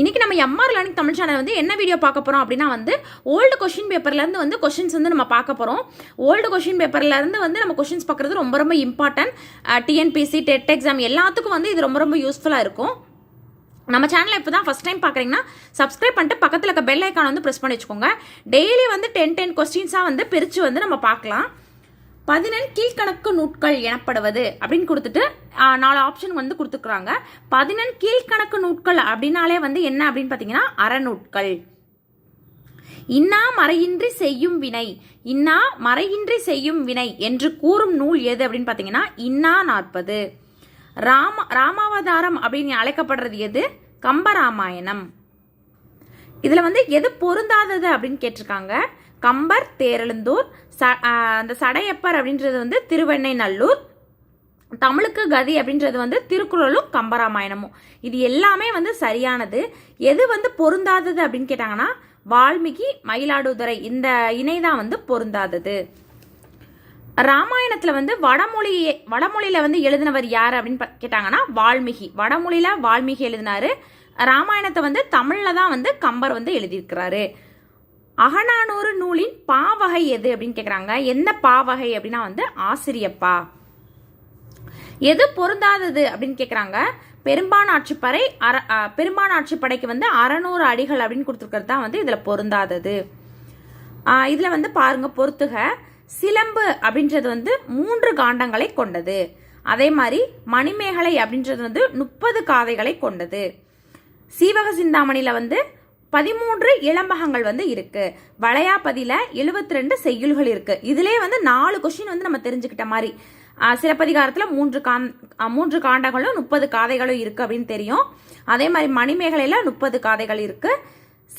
இன்றைக்கி நம்ம MR learning Tamil channel வந்து என்ன வீடியோ பார்க்க போகிறோம் அப்படின்னா வந்து ஓல்டு கொஷின் பேப்பர்லேருந்து வந்து கொஷின்ஸ் வந்து நம்ம பார்க்க போகிறோம். ஓல்டு கொஷின் பேப்பர்லேருந்து வந்து நம்ம கொஷின்ஸ் பார்க்குறது ரொம்ப ரொம்ப இம்பார்ட்டன்ட். டிஎன்பிசி டெட் எக்ஸாம் எல்லாத்துக்கும் வந்து இது ரொம்ப ரொம்ப யூஸ்ஃபுல்லாக இருக்கும். நம்ம சேனலை இப்போ தான் ஃபஸ்ட் டைம் பார்க்குறீங்கன்னா சப்ஸ்கிரைப் பண்ணிட்டு பக்கத்தில் இருக்க பெல் ஐக்கான் வந்து ப்ரெஸ் பண்ணி வச்சுக்கோங்க. டெய்லி வந்து 10 கொஸ்டின்ஸாக வந்து பிரித்து வந்து நம்ம பார்க்கலாம். 11 கீழ்கணக்கு நூட்கள் எனப்படுவது அப்படின்னு கொடுத்துட்டு 4 ஆப்ஷன் வந்து கொடுத்துருக்குறாங்க. 11 கீழ்கணக்கு நூட்கள் அப்படின்னாலே வந்து என்ன அப்படின்னு பார்த்தீங்கன்னா அறநூட்கள். இன்னா மறையின்றி செய்யும் வினை, இன்னா மறையின்றி செய்யும் வினை என்று கூறும் நூல் எது அப்படின்னு பார்த்தீங்கன்னா இன்னா 40. ராமாவதாரம் அப்படின்னு அழைக்கப்படுறது எது? கம்பராமாயணம். இதில் வந்து எது பொருந்தாதது அப்படின்னு கேட்டிருக்காங்க. கம்பர் தேரெழுந்தூர், அந்த சடையப்பர் அப்படின்றது வந்து திருவெண்ணைநல்லூர், தமிழுக்கு கதி அப்படின்றது வந்து திருக்குறளும் கம்பராமாயணமும். இது எல்லாமே வந்து சரியானது. எது வந்து பொருந்தாதது அப்படின்னு கேட்டாங்கன்னா வால்மீகி மயிலாடுதுறை இந்த இணை தான் வந்து பொருந்தாதது. ராமாயணத்துல வந்து வடமொழியில வந்து எழுதினவர் யார் அப்படின்னு கேட்டாங்கன்னா வால்மீகி. வடமொழியில வால்மீகி எழுதினாரு. ராமாயணத்தை வந்து தமிழ்ல தான் வந்து கம்பர் வந்து எழுதியிருக்கிறாரு. அகநானூறு நூலின் பாவகை எது அப்படின்னு கேட்குறாங்க. என்ன பாவகை அப்படின்னா வந்து ஆசிரியப்பா. எது பொருந்தாதது அப்படின்னு கேட்குறாங்க. பெரும்பானாட்சிப்படைக்கு வந்து 600 அடிகள் அப்படின்னு கொடுத்துருக்கிறது தான் வந்து இதில் பொருந்தாதது. இதில் வந்து பாருங்க பொறுத்துக. சிலம்பு அப்படின்றது வந்து 3 காண்டங்களை கொண்டது. அதே மாதிரி மணிமேகலை அப்படின்றது வந்து 30 காதைகளை கொண்டது. சீவக சிந்தாமணியில் வந்து 13 இளம்பகங்கள் வந்து இருக்கு. வளையாபதியில 72 செய்யுள்கள் இருக்கு. இதுலேயே வந்து 4 கொஸ்டின் வந்து நம்ம தெரிஞ்சுக்கிட்ட மாதிரி. சிலப்பதிகாரத்தில் 3 காண்டங்களும் 30 காதைகளும் இருக்கு அப்படின்னு தெரியும். அதே மாதிரி மணிமேகலையில 30 காதைகள் இருக்கு.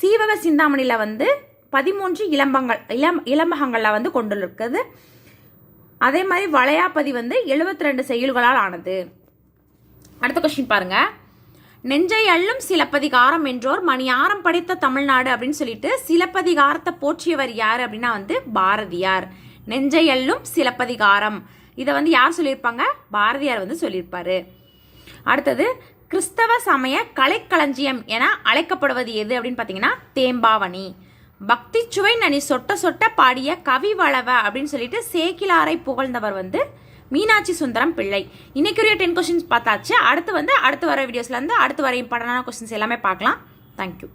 சீவக சிந்தாமணியில வந்து 13 இளம்பகங்கள்ல வந்து கொண்டுள்ளது. அதே மாதிரி வளையாபதி வந்து 72 செய்யுள்களால் ஆனது. அடுத்த கொஸ்டின் பாருங்க. நெஞ்சை அள்ளும் சிலப்பதிகாரம் என்றோர் மணியாரம் படைத்த தமிழ்நாடு அப்படின்னு சொல்லிட்டு சிலப்பதிகாரத்தை போற்றியவர் யார் அப்படின்னா வந்து பாரதியார். நெஞ்சை அள்ளும் சிலப்பதிகாரம் இதை வந்து யார் சொல்லியிருப்பாங்க? பாரதியார் வந்து சொல்லியிருப்பாரு. அடுத்தது கிறிஸ்தவ சமய கலைக்களஞ்சியம் என அழைக்கப்படுவது எது அப்படின்னு பார்த்தீங்கன்னா தேம்பாவணி. பக்தி சுவை நனி சொட்ட சொட்ட பாடிய கவி வளவ அப்படின்னு சொல்லிட்டு சேக்கிலாரை புகழ்ந்தவர் வந்து மீனாட்சி சுந்தரம் பிள்ளை. இன்னைக்குரிய 10 கொஸ்டின்ஸ் பார்த்தாச்சு. அடுத்து வர வீடியோஸ்ல இருந்து அடுத்து வர இம்பார்ட்டன்டான கொஸ்டின்ஸ் எல்லாமே பார்க்கலாம். தேங்க்யூ.